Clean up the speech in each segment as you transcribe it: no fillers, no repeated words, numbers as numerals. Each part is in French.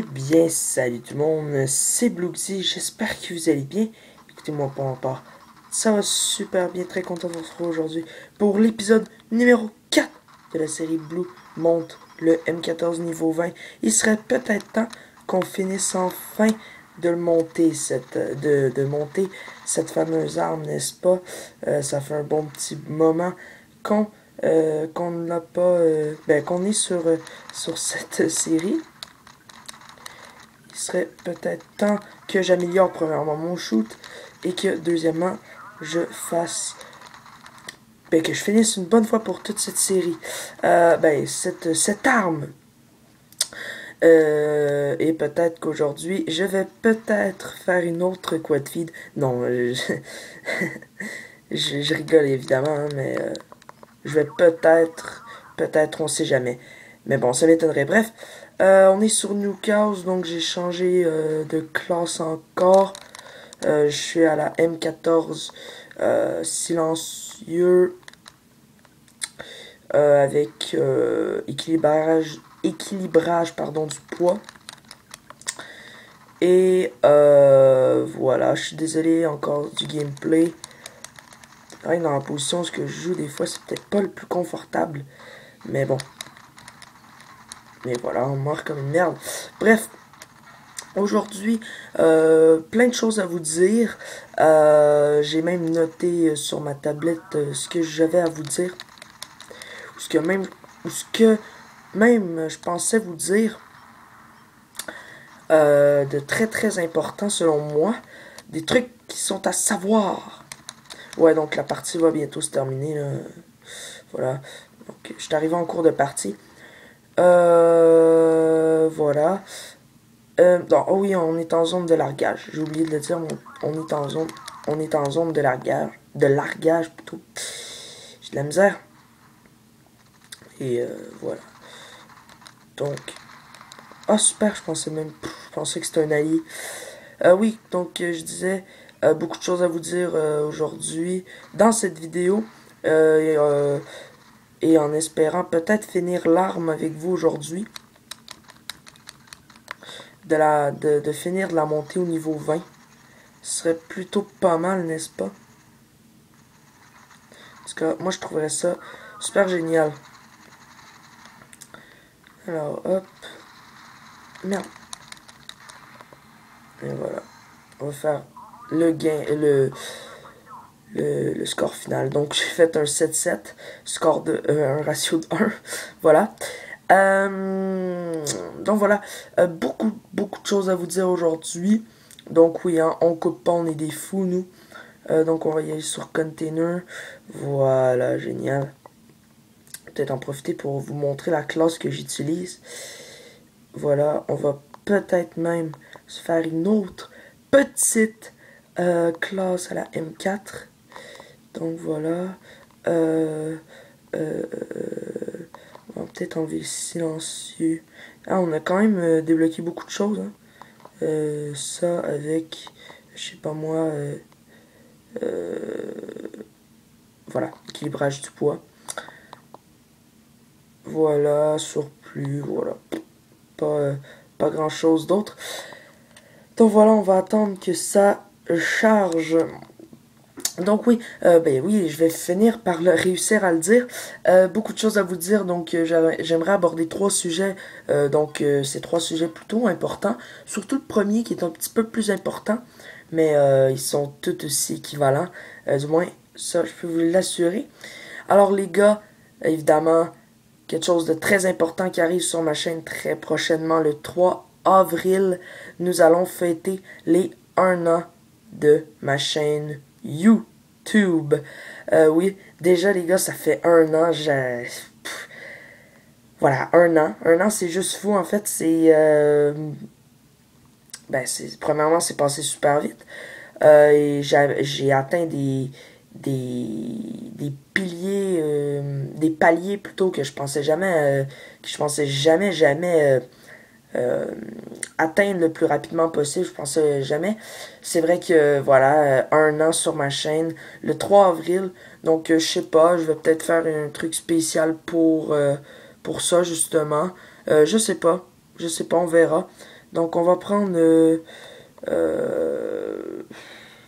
Eh bien, salut tout le monde, c'est Blookzy, j'espère que vous allez bien. Écoutez-moi pas en part. Ça va super bien, très content de vous retrouver aujourd'hui pour l'épisode numéro 4 de la série Blue monte le M14 niveau 20. Il serait peut-être temps qu'on finisse enfin de le monter, de monter cette fameuse arme, n'est-ce pas? Ça fait un bon petit moment qu'on n'a pas, qu'on est sur cette série. Il serait peut-être temps que j'améliore premièrement mon shoot et que deuxièmement que je finisse une bonne fois pour toute cette série. Cette arme. Et peut-être qu'aujourd'hui, je vais peut-être faire une autre quad feed. Non, je rigole évidemment, hein, mais je vais peut-être, on sait jamais. Mais bon, ça m'étonnerait. Bref, on est sur New Chaos, donc j'ai changé de classe encore. Je suis à la M14 silencieux avec équilibrage du poids. Et voilà, je suis désolé encore du gameplay. Dans la position où je joue, des fois, c'est peut-être pas le plus confortable. Mais bon. Mais voilà, on meurt comme une merde. Bref, aujourd'hui, plein de choses à vous dire. J'ai même noté sur ma tablette ce que j'avais à vous dire. Ou ce que même je pensais vous dire. De très très important selon moi. Des trucs qui sont à savoir. Ouais, donc la partie va bientôt se terminer. Là. Voilà. Donc, je suis arrivé en cours de partie. Voilà. Oh oui, on est en zone de largage. J'ai oublié de le dire, on est en zone de largage. De largage plutôt. J'ai de la misère. Et voilà. Donc. Ah super, je pensais que c'était un allié. Oui, donc je disais beaucoup de choses à vous dire aujourd'hui dans cette vidéo. Et en espérant peut-être finir l'arme avec vous aujourd'hui. De finir de la montée au niveau 20. Ce serait plutôt pas mal, n'est-ce pas? Parce que moi je trouverais ça super génial. Alors hop. Merde. Et voilà. On va faire le gain, le score final. Donc j'ai fait un 7-7, score de un ratio de 1. Voilà. Donc voilà, beaucoup de choses à vous dire aujourd'hui. Donc oui, hein, on coupe pas, on est des fous nous. Donc on va y aller sur container. Voilà, génial. Peut-être en profiter pour vous montrer la classe que j'utilise. Voilà, on va peut-être même se faire une autre petite classe à la M4. Donc voilà. On va peut-être enlever le silencieux. Ah, on a quand même débloqué beaucoup de choses. Hein. Ça avec, je sais pas moi, voilà, équilibrage du poids. Voilà, surplus, voilà. Pas grand chose d'autre. Donc voilà, on va attendre que ça charge. Donc oui, oui, je vais finir par réussir à le dire. Beaucoup de choses à vous dire, donc j'aimerais aborder 3 sujets. Ces 3 sujets plutôt importants. Surtout le premier qui est un petit peu plus important, mais ils sont tous aussi équivalents. Du moins, ça, je peux vous l'assurer. Alors les gars, évidemment, quelque chose de très important qui arrive sur ma chaîne très prochainement, le 3 avril, nous allons fêter les 1 an de ma chaîne YouTube. Oui, déjà les gars, ça fait 1 an, voilà, 1 an. 1 an, c'est juste fou, en fait, premièrement, c'est passé super vite. Et j'ai atteint des piliers, des paliers plutôt que je pensais jamais, atteindre le plus rapidement possible. Je pensais jamais. C'est vrai que voilà, 1 an sur ma chaîne, le 3 avril. Donc je sais pas, je vais peut-être faire un truc spécial pour ça justement. Je sais pas, on verra. Donc on va prendre...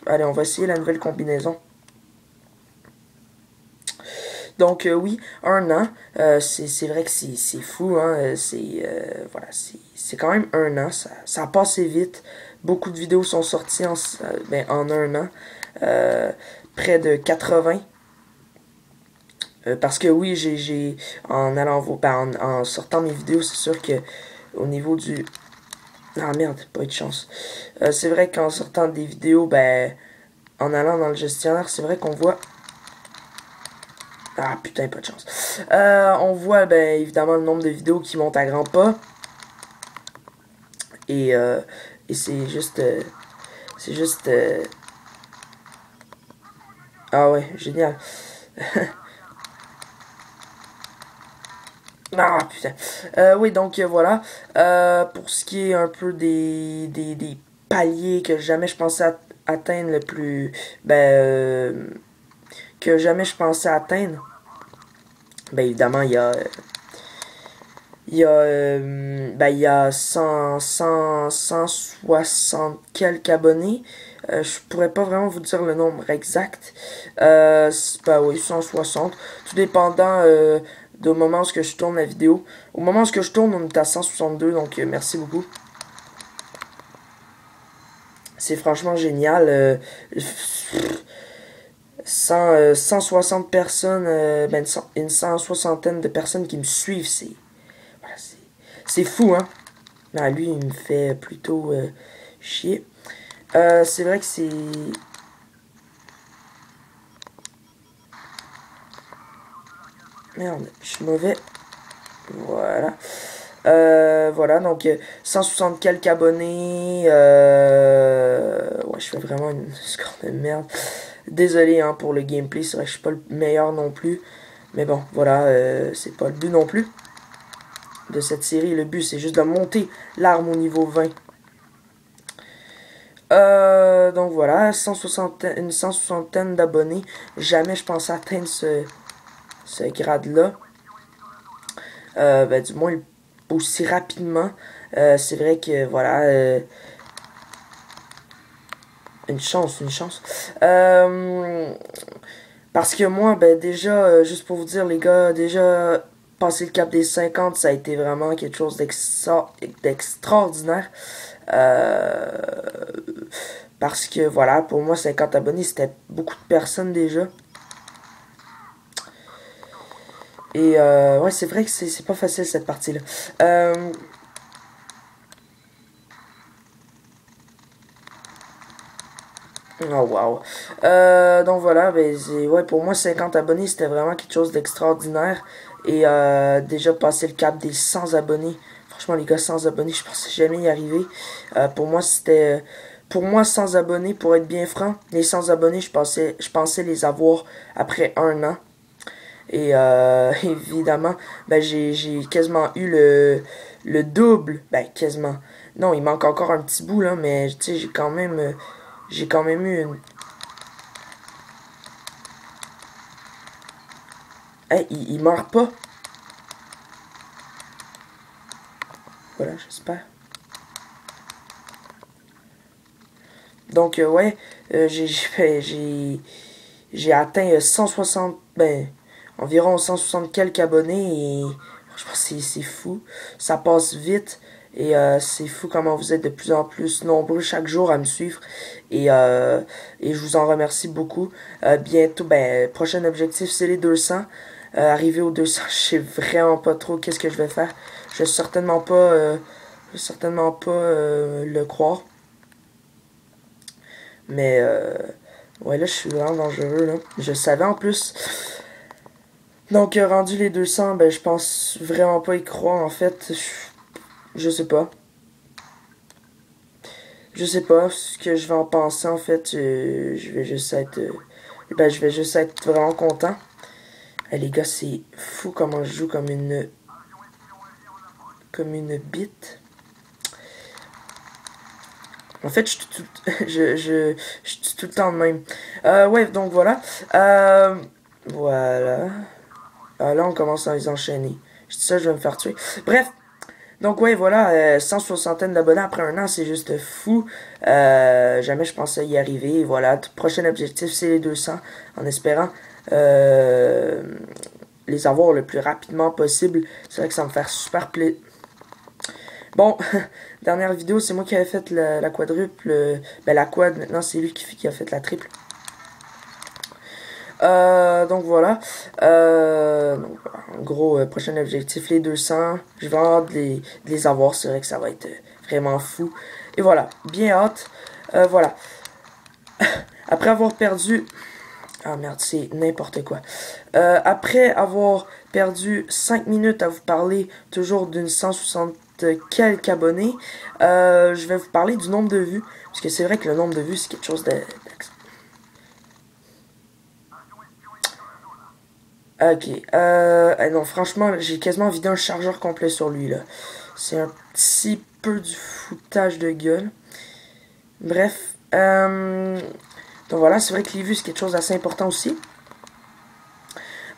allez, on va essayer la nouvelle combinaison. Donc oui, un an, c'est vrai que c'est fou, hein, voilà, c'est quand même un an, ça a passé vite. Beaucoup de vidéos sont sorties en un an, près de 80. Parce que oui, en allant en sortant mes vidéos, c'est sûr que au niveau du... Ah merde, pas eu de chance. C'est vrai qu'en sortant des vidéos, ben, en allant dans le gestionnaire, c'est vrai qu'on voit... Ah putain, pas de chance. On voit, ben, évidemment, le nombre de vidéos qui montent à grands pas. Et, euh, et c'est juste... c'est juste... Ah ouais, génial. Ah putain. Oui, donc voilà. Pour ce qui est un peu des paliers que jamais je pensais atteindre le plus... Ben... que jamais je pensais atteindre. Ben évidemment, il y a 160 quelques abonnés. Je pourrais pas vraiment vous dire le nombre exact. Ben oui, 160. Tout dépendant du moment où je tourne la vidéo. Au moment où je tourne, on est à 162, donc merci beaucoup. C'est franchement génial. 160 personnes, ben une 160aine de personnes qui me suivent, voilà, c'est fou, hein. Ah, lui, il me fait plutôt chier. C'est vrai que c'est... Merde, je suis mauvais. Voilà. Voilà, donc 160 quelques abonnés. Ouais, je fais vraiment une score de merde. Désolé hein, pour le gameplay, c'est vrai que je suis pas le meilleur non plus. Mais bon, voilà, c'est pas le but non plus de cette série. Le but, c'est juste de monter l'arme au niveau 20. Donc voilà, une 160aine d'abonnés. Jamais je pensais atteindre ce grade-là. Ben, du moins aussi rapidement. C'est vrai que voilà. Une chance, une chance. Parce que moi, ben déjà, juste pour vous dire, les gars, déjà, passer le cap des 50, ça a été vraiment quelque chose d'extraordinaire. Euh, Parce que voilà, pour moi, 50 abonnés, c'était beaucoup de personnes déjà. Et ouais, c'est vrai que c'est pas facile cette partie-là. Oh wow. Donc voilà, ben, ouais, pour moi 50 abonnés c'était vraiment quelque chose d'extraordinaire. Et déjà passer le cap des 100 abonnés. Franchement les gars, 100 abonnés, je pensais jamais y arriver. Pour moi c'était... Pour moi 100 abonnés, pour être bien franc, les 100 abonnés je pensais les avoir après un an. Et évidemment, ben, j'ai quasiment eu le double. Ben quasiment. Non, il manque encore un petit bout là, mais tu sais j'ai quand même eu une... Hey, il meurt pas. Voilà, j'espère. Donc, ouais, j'ai atteint 160, ben, environ 160 quelques abonnés et je pense que c'est fou. Ça passe vite et c'est fou comment vous êtes de plus en plus nombreux chaque jour à me suivre et je vous en remercie beaucoup. Bientôt, ben, prochain objectif, c'est les 200. Arrivé aux 200, je sais vraiment pas trop qu'est-ce que je vais faire. Je vais certainement pas le croire. Mais ouais, là, je suis vraiment dangereux, là. Je savais en plus. Donc, rendu les 200, ben, je pense vraiment pas y croire, en fait. Je sais pas. Je sais pas ce que je vais en penser, en fait. Je vais juste être... ben, je vais juste être vraiment content. Les gars, c'est fou comment je joue comme une... Comme une bite. En fait, je suis tout le temps de même. Ouais, donc voilà. Voilà. Là, on commence à les enchaîner. Je dis ça, je vais me faire tuer. Bref, Donc ouais, voilà, 160 d'abonnés après un an, c'est juste fou. Jamais je pensais y arriver. Et voilà, prochain objectif, c'est les 200, en espérant euh, les avoir le plus rapidement possible. C'est vrai que ça me fait super plaisir. Bon, dernière vidéo, c'est moi qui avais fait la quadruple. Ben la quad, maintenant c'est lui qui a fait la triple. Donc voilà. En gros, prochain objectif, les 200. Je vais hâte de les avoir. C'est vrai que ça va être vraiment fou. Et voilà, bien hâte. Voilà. Après avoir perdu... Ah merde, c'est n'importe quoi. Après avoir perdu 5 minutes à vous parler toujours d'une 160 quelques abonnés, je vais vous parler du nombre de vues. Parce que c'est vrai que le nombre de vues, c'est quelque chose de... Ok, non, franchement, j'ai quasiment vidé un chargeur complet sur lui, là. C'est un petit peu du foutage de gueule. Bref, donc voilà, c'est vrai que les vues, c'est quelque chose d'assez important aussi.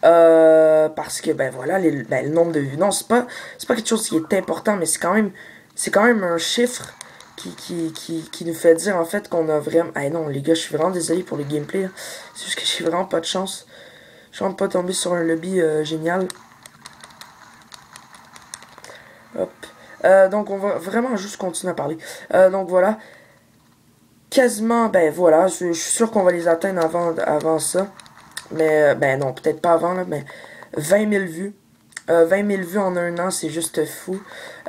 Parce que, ben voilà, le nombre de vues, non, c'est pas quelque chose qui est important, mais c'est quand même un chiffre qui nous fait dire, en fait, qu'on a vraiment... Ah non, les gars, je suis vraiment désolé pour le gameplay, là. C'est juste que j'ai vraiment pas de chance. Je suis vraiment pas tombé sur un lobby génial. Hop. Donc on va vraiment juste continuer à parler. Donc voilà. Quasiment, ben voilà, je suis sûr qu'on va les atteindre avant ça. Mais, ben non, peut-être pas avant, là, mais 20 000 vues. 20 000 vues en un an, c'est juste fou.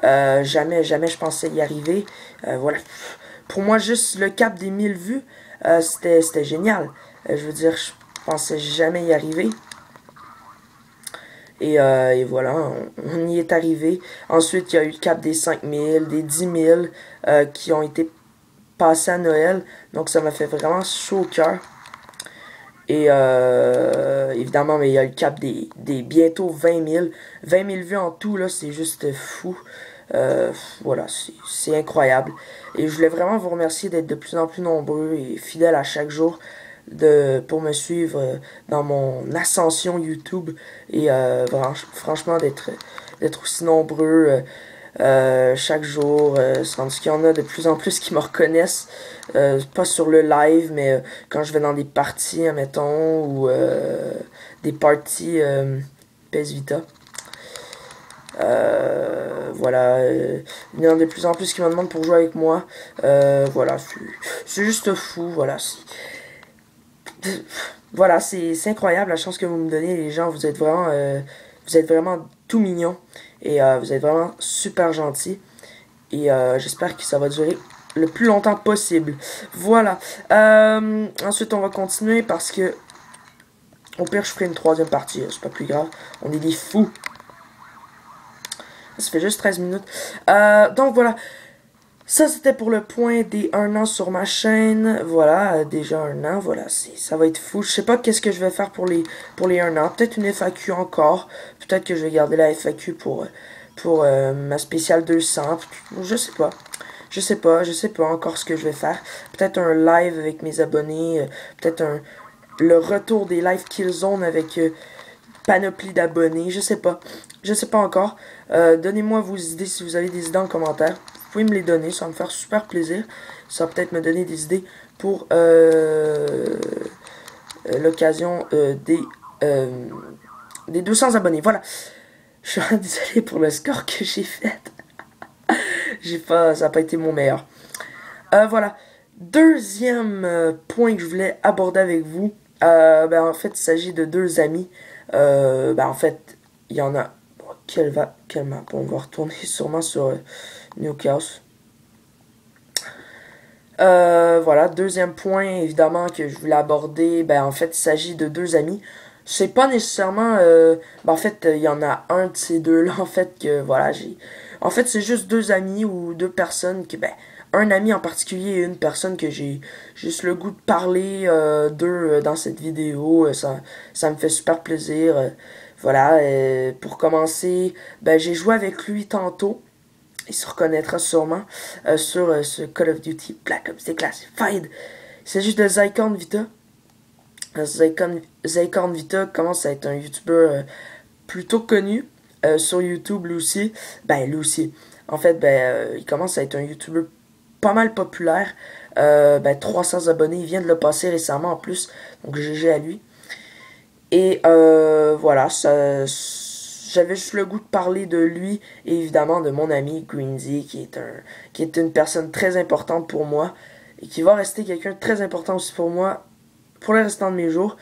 Jamais je pensais y arriver. Voilà. Pour moi, juste le cap des 1000 vues, c'était génial. Je veux dire, je pensais jamais y arriver. Et voilà, on y est arrivé. Ensuite, il y a eu le cap des 5000, des 10 000 qui ont été passés à Noël. Donc ça m'a fait vraiment chaud au cœur. Et évidemment, mais il y a le cap des bientôt 20 000. 20 000 vues en tout, là, c'est juste fou. Voilà, c'est incroyable. Et je voulais vraiment vous remercier d'être de plus en plus nombreux et fidèles à chaque jour pour me suivre dans mon ascension YouTube. Et franchement, d'être aussi nombreux chaque jour. C'est rendu qu'il y en a de plus en plus qui me reconnaissent. Pas sur le live, mais quand je vais dans des parties, admettons, ou des parties PS Vita. Voilà, il y en a de plus en plus qui me demandent pour jouer avec moi. Voilà, c'est juste fou. Voilà, c'est incroyable la chance que vous me donnez, les gens. Vous êtes vraiment tout mignons et vous êtes vraiment super gentils. Et j'espère que ça va durer le plus longtemps possible. Voilà. Ensuite, on va continuer parce que au pire, je ferai une troisième partie. C'est pas plus grave. On est des fous. Ça fait juste 13 minutes. Donc voilà. Ça, c'était pour le point des 1 an sur ma chaîne. Voilà, déjà 1 an. Voilà, ça va être fou. Je sais pas qu'est-ce que je vais faire pour les 1 an. Peut-être une FAQ encore. Peut-être que je vais garder la FAQ pour ma spéciale 200. Je sais pas. Je sais pas encore ce que je vais faire. Peut-être un live avec mes abonnés. Peut-être le retour des live Killzone avec panoplie d'abonnés. Je sais pas. Je sais pas encore. Donnez-moi vos idées si vous avez des idées en commentaire. Vous pouvez me les donner, ça va me faire super plaisir. Ça va peut-être me donner des idées pour l'occasion des 200 abonnés. Voilà. Je suis désolé pour le score que j'ai fait. Ça n'a pas été mon meilleur. Voilà. Deuxième point que je voulais aborder avec vous. En fait, il s'agit de deux amis. En fait, il y en a... Bon, quelle map? On va retourner sûrement sur Newcastle. Voilà, deuxième point, évidemment, que je voulais aborder. En fait, il s'agit de deux amis. C'est pas nécessairement... en fait, il y en a un de ces deux-là, en fait, que, voilà, j'ai... En fait, c'est juste deux amis ou deux personnes que, un ami en particulier et une personne que j'ai juste le goût de parler d'eux dans cette vidéo. Ça me fait super plaisir. Voilà, pour commencer, j'ai joué avec lui tantôt. Il se reconnaîtra sûrement sur ce Call of Duty Black Ops Declassified. C'est juste de Zycorn Vita. Zycorn Vita commence à être un YouTuber plutôt connu sur YouTube, lui aussi. Lui aussi. En fait, il commence à être un YouTuber pas mal populaire. 300 abonnés, il vient de le passer récemment en plus. Donc GG à lui. Et voilà, j'avais juste le goût de parler de lui et évidemment de mon ami Greensy qui est une personne très importante pour moi et qui va rester quelqu'un de très important aussi pour moi pour le restant de mes jours.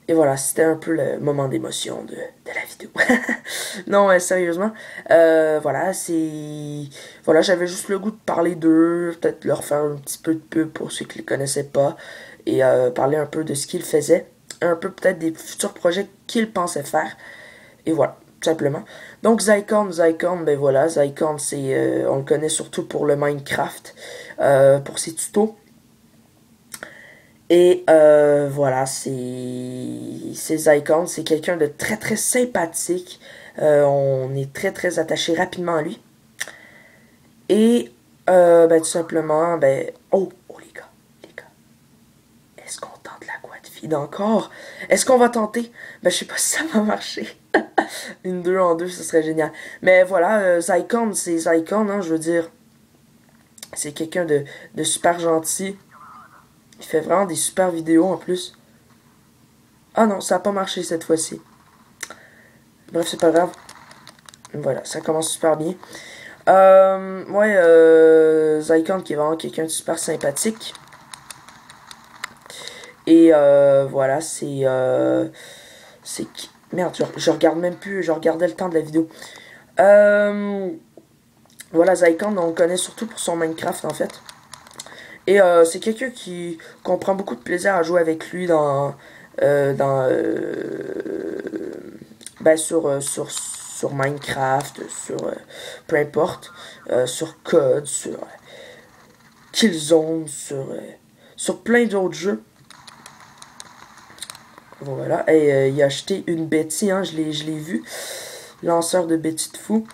Et voilà, c'était un peu le moment d'émotion de la vidéo. Non, sérieusement, voilà, voilà, j'avais juste le goût de parler d'eux, peut-être leur faire un petit peu de pub pour ceux qui les connaissaient pas et parler un peu de ce qu'ils faisaient, un peu peut-être des futurs projets qu'ils pensaient faire. Et voilà, tout simplement. Donc Zycorn, ben voilà, Zycorn, on le connaît surtout pour le Minecraft, pour ses tutos. Et voilà, c'est Zycorn, c'est quelqu'un de très très sympathique. On est très très attaché rapidement à lui. Et tout simplement, oh les gars, est-ce qu'on tente la quad feed encore? Est-ce qu'on va tenter? Je sais pas si ça va marcher. Une 2 en 2, ce serait génial. Mais voilà, Zycorn, c'est Zycorn, hein, je veux dire. C'est quelqu'un de super gentil. Il fait vraiment des super vidéos en plus. Ah non, ça n'a pas marché cette fois-ci. Bref, c'est pas grave. Voilà, ça commence super bien. Zycorn qui est vraiment quelqu'un de super sympathique. Et voilà, merde, je regarde même plus, je regardais le temps de la vidéo. Voilà, Zycorn, on le connaît surtout pour son Minecraft en fait. Et c'est quelqu'un qu'on prend beaucoup de plaisir à jouer avec lui sur Minecraft, sur peu importe, sur Code, sur Killzone, sur plein d'autres jeux. Voilà, et il a acheté une Betty, hein, je l'ai vu, lanceur de Betty de fou.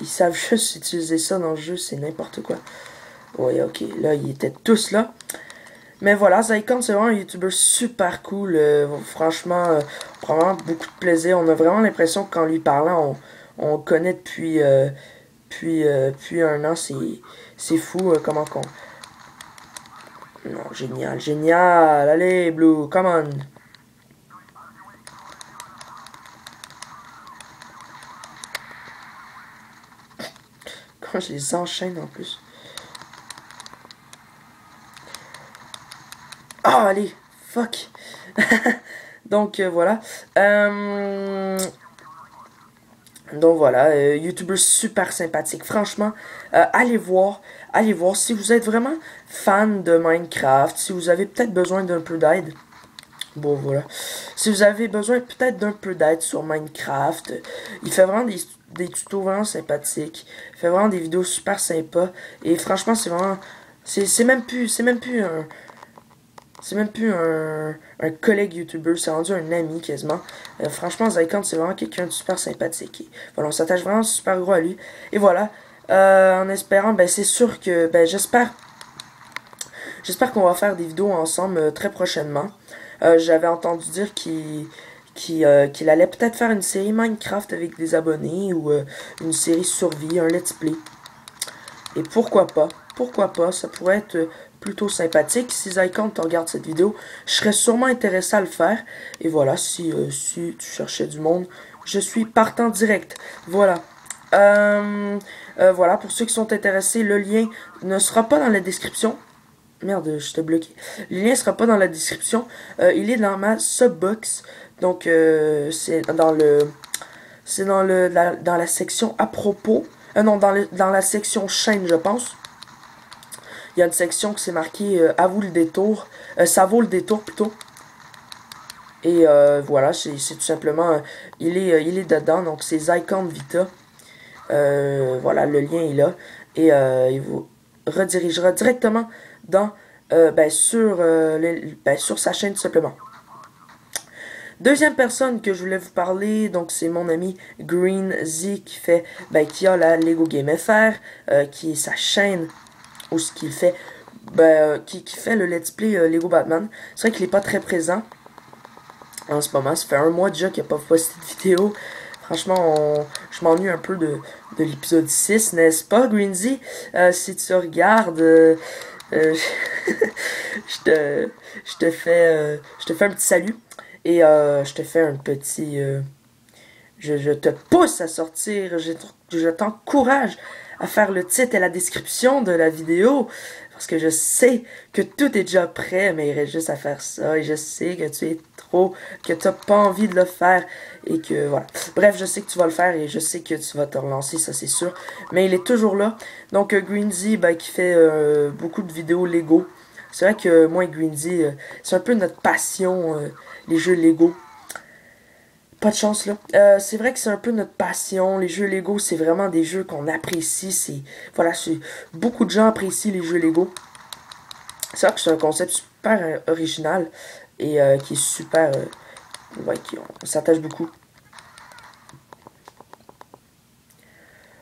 Ils savent juste utiliser ça dans le jeu, c'est n'importe quoi. Ouais, ok, là, ils étaient tous là. Mais voilà, Zycorn, c'est vraiment un YouTuber super cool. Franchement, on prend vraiment beaucoup de plaisir. On a vraiment l'impression qu'en lui parlant, on le connaît depuis un an. C'est fou comment qu'on... Non, génial, génial. Allez, Blue, come on. Quand je les enchaîne en plus. Ah, allez, fuck. Donc, voilà. Donc, voilà, YouTuber super sympathique. Franchement, allez voir. Allez voir si vous êtes vraiment fan de Minecraft, si vous avez peut-être besoin d'un peu d'aide. Bon, voilà. Si vous avez besoin peut-être d'un peu d'aide sur Minecraft, il fait vraiment des tutos vraiment sympathiques. Il fait vraiment des vidéos super sympas. Et franchement, c'est vraiment... C'est même plus un collègue YouTuber, c'est rendu un ami quasiment. Franchement, Zycorn, c'est vraiment quelqu'un de super sympathique. Et voilà, on s'attache vraiment super gros à lui. Et voilà, en espérant, c'est sûr que, j'espère qu'on va faire des vidéos ensemble très prochainement. J'avais entendu dire qu'il allait peut-être faire une série Minecraft avec des abonnés ou une série survie, un let's play. Et pourquoi pas, ça pourrait être plutôt sympathique. Si Zycorn te regarde cette vidéo, je serais sûrement intéressé à le faire. Et voilà, si tu cherchais du monde, je suis partant direct. Voilà. Voilà, pour ceux qui sont intéressés, le lien ne sera pas dans la description. Merde, je t'ai bloqué. Le lien sera pas dans la description. Il est dans ma subbox. Donc, c'est dans la section à propos. Non, dans la section chaîne, je pense. Il y a une section qui s'est marquée à vous le détour. Ça vaut le détour plutôt. Et voilà, c'est tout simplement. Il est dedans. Donc, c'est Zycorn Vita. Voilà, le lien est là. Et il vous redirigera directement dans sur sa chaîne tout simplement. Deuxième personne que je voulais vous parler, donc c'est mon ami Green Z qui a la Lego Game FR, qui est sa chaîne où ce qu'il fait, qui fait le let's play Lego Batman. C'est vrai qu'il est pas très présent en ce moment. Ça fait un mois déjà qu'il n'a pas posté de vidéo. Franchement, je m'ennuie un peu de l'épisode 6, n'est-ce pas, Greensy? Si tu regardes, je te fais un petit salut et je te fais un petit... je te pousse à sortir, je t'encourage à faire le titre et la description de la vidéo. Parce que je sais que tout est déjà prêt, mais il reste juste à faire ça. Et je sais que tu es trop, que tu n'as pas envie de le faire. Et que voilà. Bref, je sais que tu vas le faire et je sais que tu vas te relancer, ça c'est sûr. Mais il est toujours là. Donc Greensy, ben, qui fait beaucoup de vidéos Lego. C'est vrai que moi et Greensy, c'est un peu notre passion, les jeux Lego. Pas de chance là. C'est vrai que c'est un peu notre passion. Les jeux Lego, c'est vraiment des jeux qu'on apprécie. Voilà, beaucoup de gens apprécient les jeux Lego. C'est vrai que c'est un concept super original et qui est super, ouais, on s'attache beaucoup.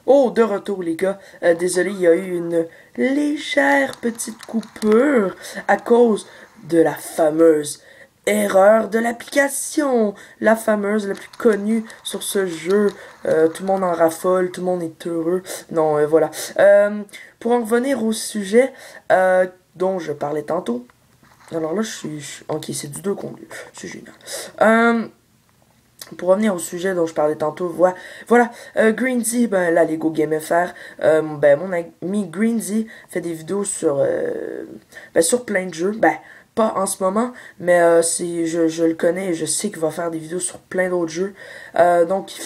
Oh, de retour les gars. Désolé, il y a eu une légère petite coupure à cause de la fameuse erreur de l'application. La fameuse, la plus connue sur ce jeu. Tout le monde en raffole, tout le monde est heureux. Non, voilà. Pour en revenir au sujet dont je parlais tantôt. Alors là, ok, c'est du 2 contre 2. C'est génial. Pour revenir au sujet dont je parlais tantôt, voilà, Greensy, ben la Lego Game FR, ben mon ami Greensy fait des vidéos sur plein de jeux, ben pas en ce moment, mais je le connais et je sais qu'il va faire des vidéos sur plein d'autres jeux, donc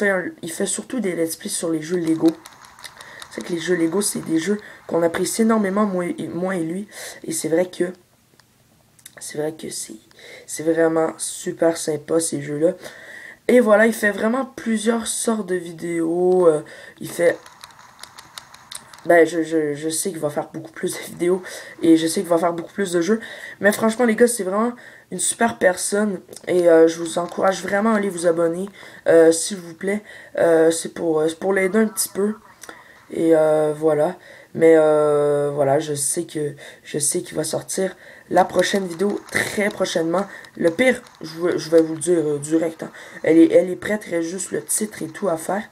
il fait surtout des let's play sur les jeux Lego. C'est que les jeux Lego, c'est des jeux qu'on apprécie énormément, moi et lui, et c'est vrai que c'est vraiment super sympa ces jeux-là. Et voilà, il fait vraiment plusieurs sortes de vidéos. Il fait... Ben, je sais qu'il va faire beaucoup plus de vidéos. Et je sais qu'il va faire beaucoup plus de jeux. Mais franchement, les gars, c'est vraiment une super personne. Et je vous encourage vraiment à aller vous abonner. S'il vous plaît. C'est pour l'aider un petit peu. Et voilà. Mais voilà, je sais qu'il va sortir la prochaine vidéo très prochainement. Le pire, je vais vous le dire direct. Hein. Elle est prête, il reste juste le titre et tout à faire.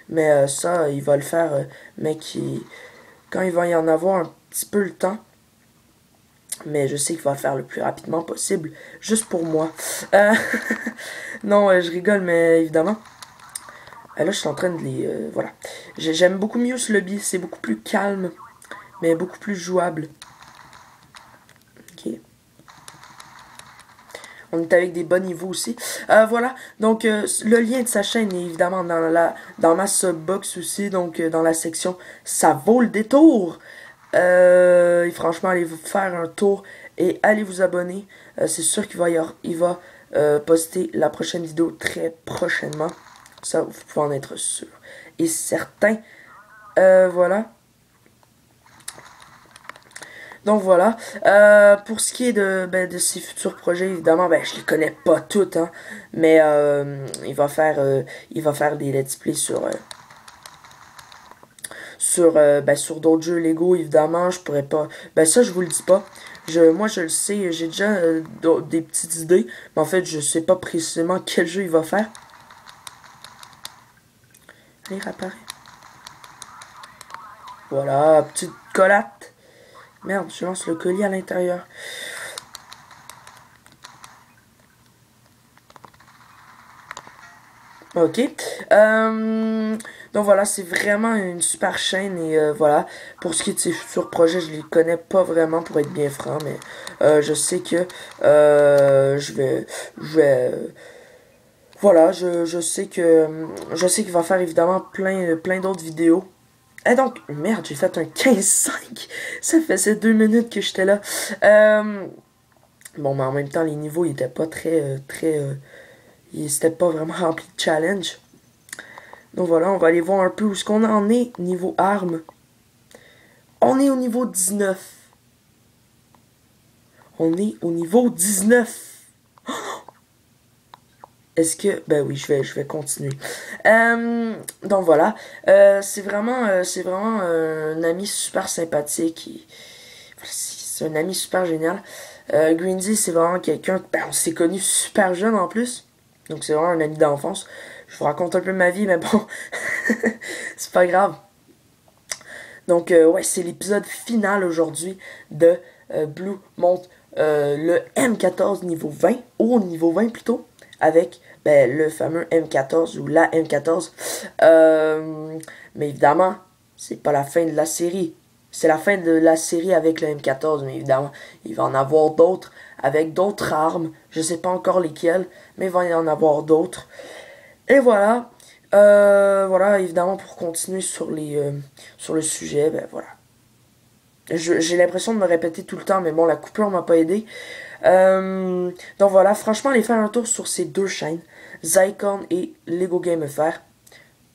Mais ça, il va le faire, quand il va y en avoir un petit peu le temps. Mais je sais qu'il va le faire le plus rapidement possible, juste pour moi. Non, je rigole, mais évidemment. Là, je suis en train de les... voilà. J'aime beaucoup mieux ce lobby. C'est beaucoup plus calme, mais beaucoup plus jouable. Ok. On est avec des bons niveaux aussi. Voilà. Donc, le lien de sa chaîne est évidemment dans ma subbox aussi. Donc, dans la section « Ça vaut le détour ». Et franchement, allez vous faire un tour et allez vous abonner. C'est sûr qu'il va poster la prochaine vidéo très prochainement. Ça, vous pouvez en être sûr et certain. Voilà. Donc voilà. Pour ce qui est de ses futurs projets, évidemment, ben je les connais pas toutes, hein. Mais il va faire des let's play sur d'autres jeux Lego, évidemment. Je pourrais pas. Ben ça, je vous le dis pas. Moi, je le sais. J'ai déjà des petites idées. Mais en fait, je sais pas précisément quel jeu il va faire. Allez, réapparaît. Voilà, petite collate. Merde, je lance le colis à l'intérieur. Ok. Donc voilà, c'est vraiment une super chaîne et voilà. Pour ce qui est de ses futurs projets, je les connais pas vraiment pour être bien franc, mais je sais que voilà, je sais qu'il va faire évidemment plein d'autres vidéos. Et donc, merde, j'ai fait un 15-5. Ça faisait 2 minutes que j'étais là. Bon, mais en même temps, les niveaux, ils étaient pas c'était pas vraiment rempli de challenge. Donc voilà, on va aller voir un peu où est-ce qu'on en est niveau armes. On est au niveau 19. On est au niveau 19. Est-ce que... Ben oui, je vais continuer. Donc voilà. C'est vraiment un ami super sympathique. C'est un ami super génial. Greensy, c'est vraiment quelqu'un... Ben, on s'est connu super jeune en plus. Donc c'est vraiment un ami d'enfance. je vous raconte un peu ma vie, mais bon, c'est pas grave. Donc, ouais, c'est l'épisode final aujourd'hui de Blue monte le M14 niveau 20, au niveau 20 plutôt, avec ben, le fameux M14 ou la M14. Mais évidemment, c'est pas la fin de la série. C'est la fin de la série avec le M14, mais évidemment, il va en avoir d'autres avec d'autres armes. Je sais pas encore lesquelles, mais il va y en avoir d'autres. Et voilà. Voilà, évidemment, pour continuer sur le sujet, ben voilà. J'ai l'impression de me répéter tout le temps, mais bon, la coupure m'a pas aidé. Donc voilà, franchement, allez faire un tour sur ces deux chaînes, Zycon et Lego Game FR.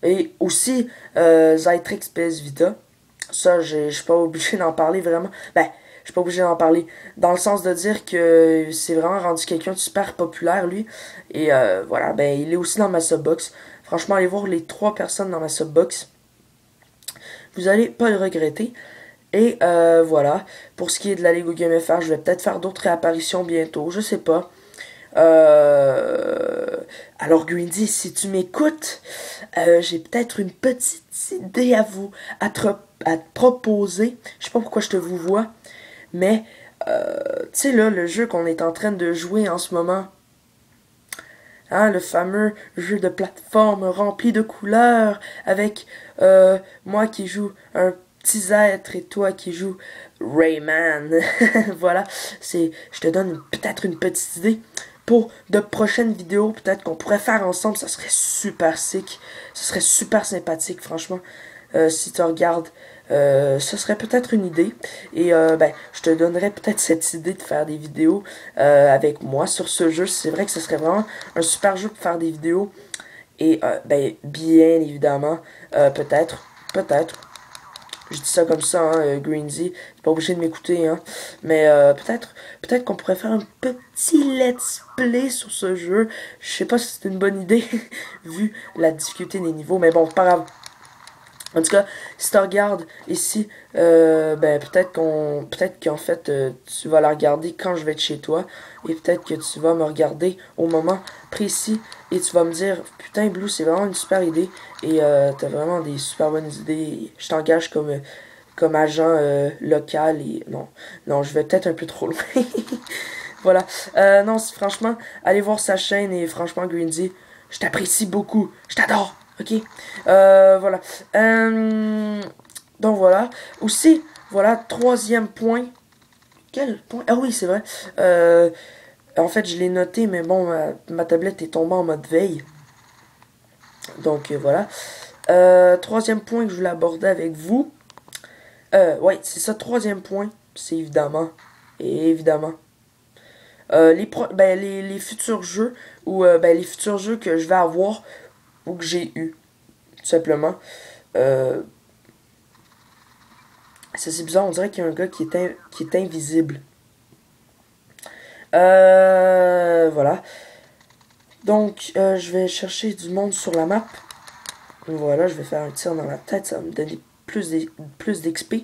Et aussi Zytrix PS Vita. Ça, je suis pas obligé d'en parler vraiment. Ben, je suis pas obligé d'en parler. Dans le sens de dire que c'est vraiment rendu quelqu'un de super populaire, lui. Et voilà, ben, il est aussi dans ma subbox. Franchement, allez voir les 3 personnes dans ma subbox. Vous allez pas le regretter. Et voilà, pour ce qui est de la Lego Game FR, je vais peut-être faire d'autres réapparitions bientôt, je sais pas. Alors Greedy, si tu m'écoutes, j'ai peut-être une petite idée à te proposer. Je sais pas pourquoi je te vous vois, mais tu sais là, le jeu qu'on est en train de jouer en ce moment, hein, le fameux jeu de plateforme rempli de couleurs, avec moi qui joue un petit être et toi qui joues Rayman. Voilà, je te donne peut-être une petite idée. Pour de prochaines vidéos, peut-être qu'on pourrait faire ensemble, ça serait super sick. Ça serait super sympathique, franchement. Si tu regardes, ce serait peut-être une idée. Et ben, je te donnerais peut-être cette idée de faire des vidéos avec moi sur ce jeu. C'est vrai que ce serait vraiment un super jeu pour faire des vidéos. Et ben, bien évidemment, peut-être. Je dis ça comme ça, hein, Greensy. T'es pas obligé de m'écouter, hein. Mais peut-être qu'on pourrait faire un petit let's play sur ce jeu. Je sais pas si c'est une bonne idée, vu la difficulté des niveaux. Mais bon, pas grave. En tout cas, si tu regardes ici, ben peut-être qu'en fait tu vas la regarder quand je vais être chez toi, et peut-être que tu vas me regarder au moment précis et tu vas me dire putain Blue, c'est vraiment une super idée et t'as vraiment des super bonnes idées. Je t'engage comme agent local et non je vais peut-être un peu trop loin. Voilà. Non, franchement, allez voir sa chaîne et franchement Greensy, je t'apprécie beaucoup, je t'adore. Ok, voilà. Donc voilà. Aussi, voilà, troisième point. Quel point? Ah oui, c'est vrai. En fait, je l'ai noté, mais bon, ma tablette est tombée en mode veille. Donc voilà. Troisième point que je voulais aborder avec vous. Ouais, c'est ça, troisième point. C'est évidemment. Les futurs jeux, ou ben, les futurs jeux que je vais avoir, ou que j'ai eu, tout simplement. Ça c'est bizarre, on dirait qu'il y a un gars qui est invisible. Voilà. Donc, je vais chercher du monde sur la map. Voilà, je vais faire un tir dans la tête, ça va me donner plus d'XP.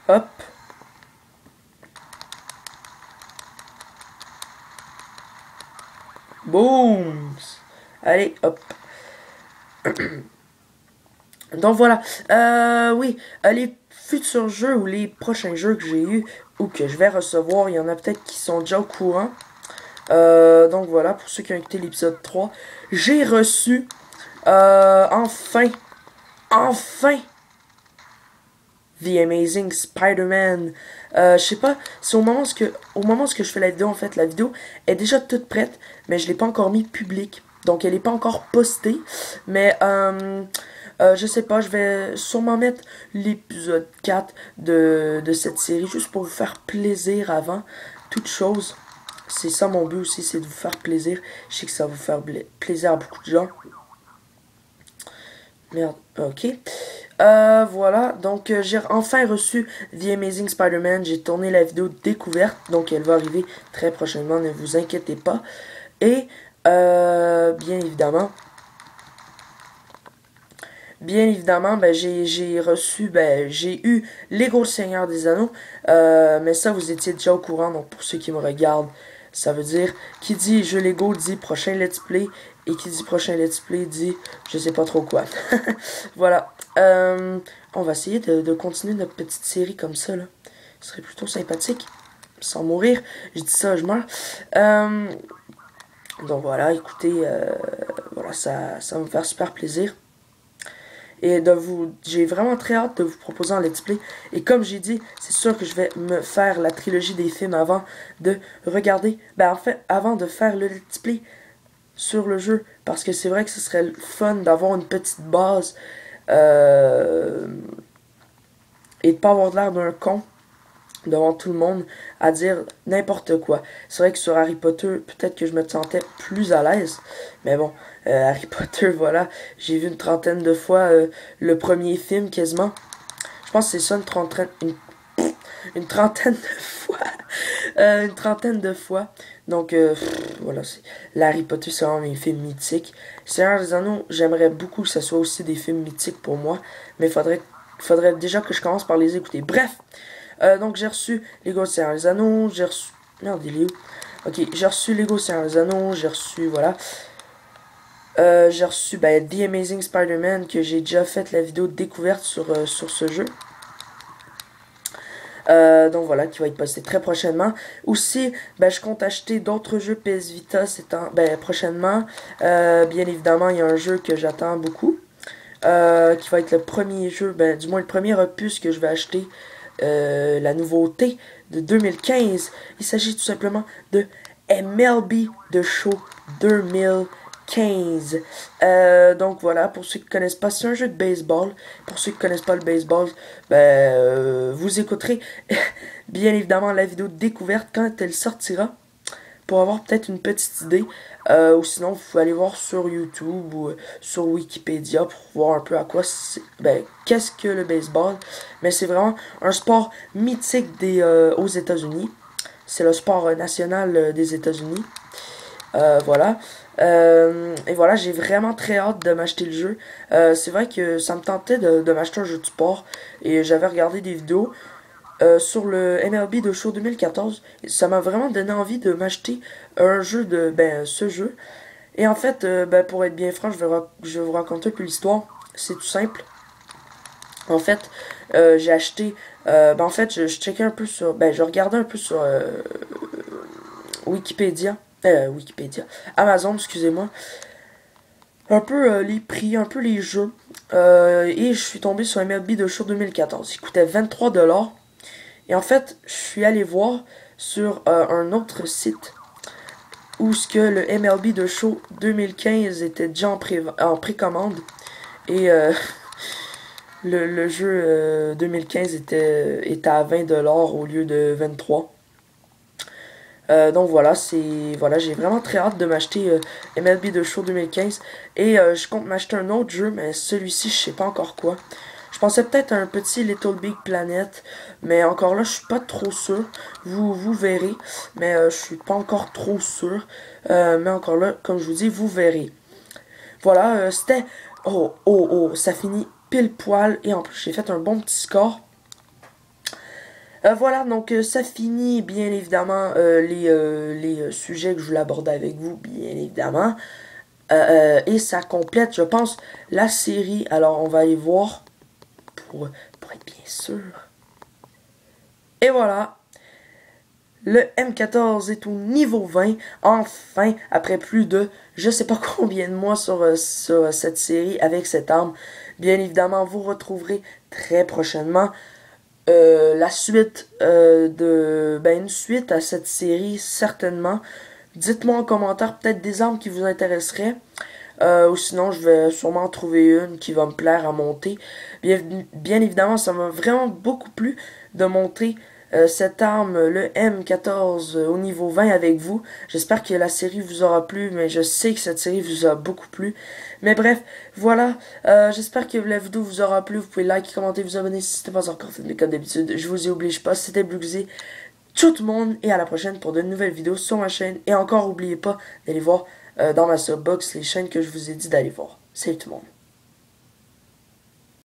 Hop. Boom. Allez, hop. Donc voilà. Oui, les futurs jeux ou les prochains jeux que j'ai eu ou que je vais recevoir, il y en a peut-être qui sont déjà au courant. Donc voilà, pour ceux qui ont écouté l'épisode 3, j'ai reçu enfin The Amazing Spider-Man. Je sais pas, c'est au moment où je fais la vidéo, en fait, la vidéo est déjà toute prête, mais je l'ai pas encore mis public. Donc elle est pas encore postée. Mais je sais pas, je vais sûrement mettre l'épisode 4 de cette série, juste pour vous faire plaisir avant toute chose. C'est ça mon but aussi, c'est de vous faire plaisir. Je sais que ça va vous faire plaisir à beaucoup de gens. Merde, ok. Voilà, donc j'ai enfin reçu The Amazing Spider-Man. J'ai tourné la vidéo découverte, donc elle va arriver très prochainement, ne vous inquiétez pas. Et, bien évidemment, bien évidemment, ben, j'ai reçu, ben, j'ai eu Lego le Seigneur des Anneaux, mais ça, vous étiez déjà au courant, donc pour ceux qui me regardent, ça veut dire, qui dit jeu Lego dit prochain let's play, et qui dit prochain let's play dit je sais pas trop quoi. Voilà, on va essayer de continuer notre petite série comme ça, là. Ce serait plutôt sympathique, sans mourir, je dis ça, je meurs. Donc voilà, écoutez, voilà, ça va me faire super plaisir. Et j'ai vraiment très hâte de vous proposer un let's play. Et comme j'ai dit, c'est sûr que je vais me faire la trilogie des films avant de regarder, ben en fait, avant de faire le let's play sur le jeu. Parce que c'est vrai que ce serait fun d'avoir une petite base et de pas avoir l'air d'un con devant tout le monde à dire n'importe quoi. C'est vrai que sur Harry Potter, peut-être que je me sentais plus à l'aise. Mais bon, Harry Potter, voilà, j'ai vu une trentaine de fois le premier film quasiment. Je pense que c'est ça, une trentaine de fois. Une trentaine de fois. Donc, voilà, Harry Potter, c'est vraiment mes films mythiques. Seigneur des Anneaux, j'aimerais beaucoup que ce soit aussi des films mythiques pour moi. Mais faudrait déjà que je commence par les écouter. Bref, donc j'ai reçu Lego Seigneur des Anneaux, j'ai reçu... Merde, il est où? Ok, j'ai reçu Lego Seigneur des Anneaux, j'ai reçu, voilà. J'ai reçu ben, The Amazing Spider-Man, que j'ai déjà fait la vidéo de découverte sur ce jeu. Donc voilà, qui va être posté très prochainement. Aussi, ben, je compte acheter d'autres jeux PS Vita prochainement. Bien évidemment, il y a un jeu que j'attends beaucoup. Qui va être le premier jeu, ben, du moins le premier opus que je vais acheter. La nouveauté de 2015. Il s'agit tout simplement de MLB The Show 2015. Donc voilà, pour ceux qui connaissent pas, c'est un jeu de baseball. Pour ceux qui connaissent pas le baseball, ben, vous écouterez bien évidemment la vidéo de découverte quand elle sortira, pour avoir peut-être une petite idée. Ou sinon, vous pouvez aller voir sur YouTube ou sur Wikipédia pour voir un peu à quoi qu'est-ce que le baseball. Mais c'est vraiment un sport mythique aux États-Unis. C'est le sport national des États-Unis. Voilà. Et voilà, j'ai vraiment très hâte de m'acheter le jeu. C'est vrai que ça me tentait de m'acheter un jeu de sport. Et j'avais regardé des vidéos sur le MLB The Show 2014. Ça m'a vraiment donné envie de m'acheter un jeu ce jeu. Et en fait, pour être bien franc, je vais vous raconter un peu l'histoire. C'est tout simple. En fait, j'ai acheté... en fait, je checkais un peu sur... je regardais un peu sur Wikipédia. Amazon, excusez-moi. Un peu les prix, un peu les jeux. Et je suis tombé sur MLB The Show 2014. Il coûtait 23$. Et en fait, je suis allé voir sur un autre site où ce que le MLB The Show 2015 était déjà en précommande. Et le jeu 2015 était à 20$ au lieu de 23$. Donc voilà, j'ai vraiment très hâte de m'acheter MLB The Show 2015. Et je compte m'acheter un autre jeu, mais celui-ci, je sais pas encore quoi. Je pensais peut-être à un petit Little Big Planet, mais encore là, je suis pas trop sûr. Vous verrez, mais je suis pas encore trop sûr. Mais encore là, comme je vous dis, vous verrez. Voilà, c'était... Oh, ça finit pile poil. Et en plus, j'ai fait un bon petit score. Voilà, donc ça finit bien évidemment les sujets que je voulais aborder avec vous, bien évidemment. Et ça complète, je pense, la série. Alors, on va aller voir pour être bien sûr. Et voilà, le M14 est au niveau 20, enfin, après plus de je sais pas combien de mois sur cette série avec cette arme. Bien évidemment, vous retrouverez très prochainement la suite une suite à cette série, certainement. Dites-moi en commentaire peut-être des armes qui vous intéresseraient. Ou sinon, je vais sûrement en trouver une qui va me plaire à monter. Bien évidemment, ça m'a vraiment beaucoup plu de monter cette arme, le M14, au niveau 20 avec vous. J'espère que la série vous aura plu, mais je sais que cette série vous a beaucoup plu. Mais bref, voilà. J'espère que la vidéo vous aura plu. Vous pouvez liker, commenter, vous abonner si ce n'est pas encore fait, comme d'habitude. Je vous y oblige pas. C'était Bluxy, tout le monde, et à la prochaine pour de nouvelles vidéos sur ma chaîne. Et encore, n'oubliez pas d'aller voir dans ma subbox les chaînes que je vous ai dit d'aller voir. Salut tout le monde.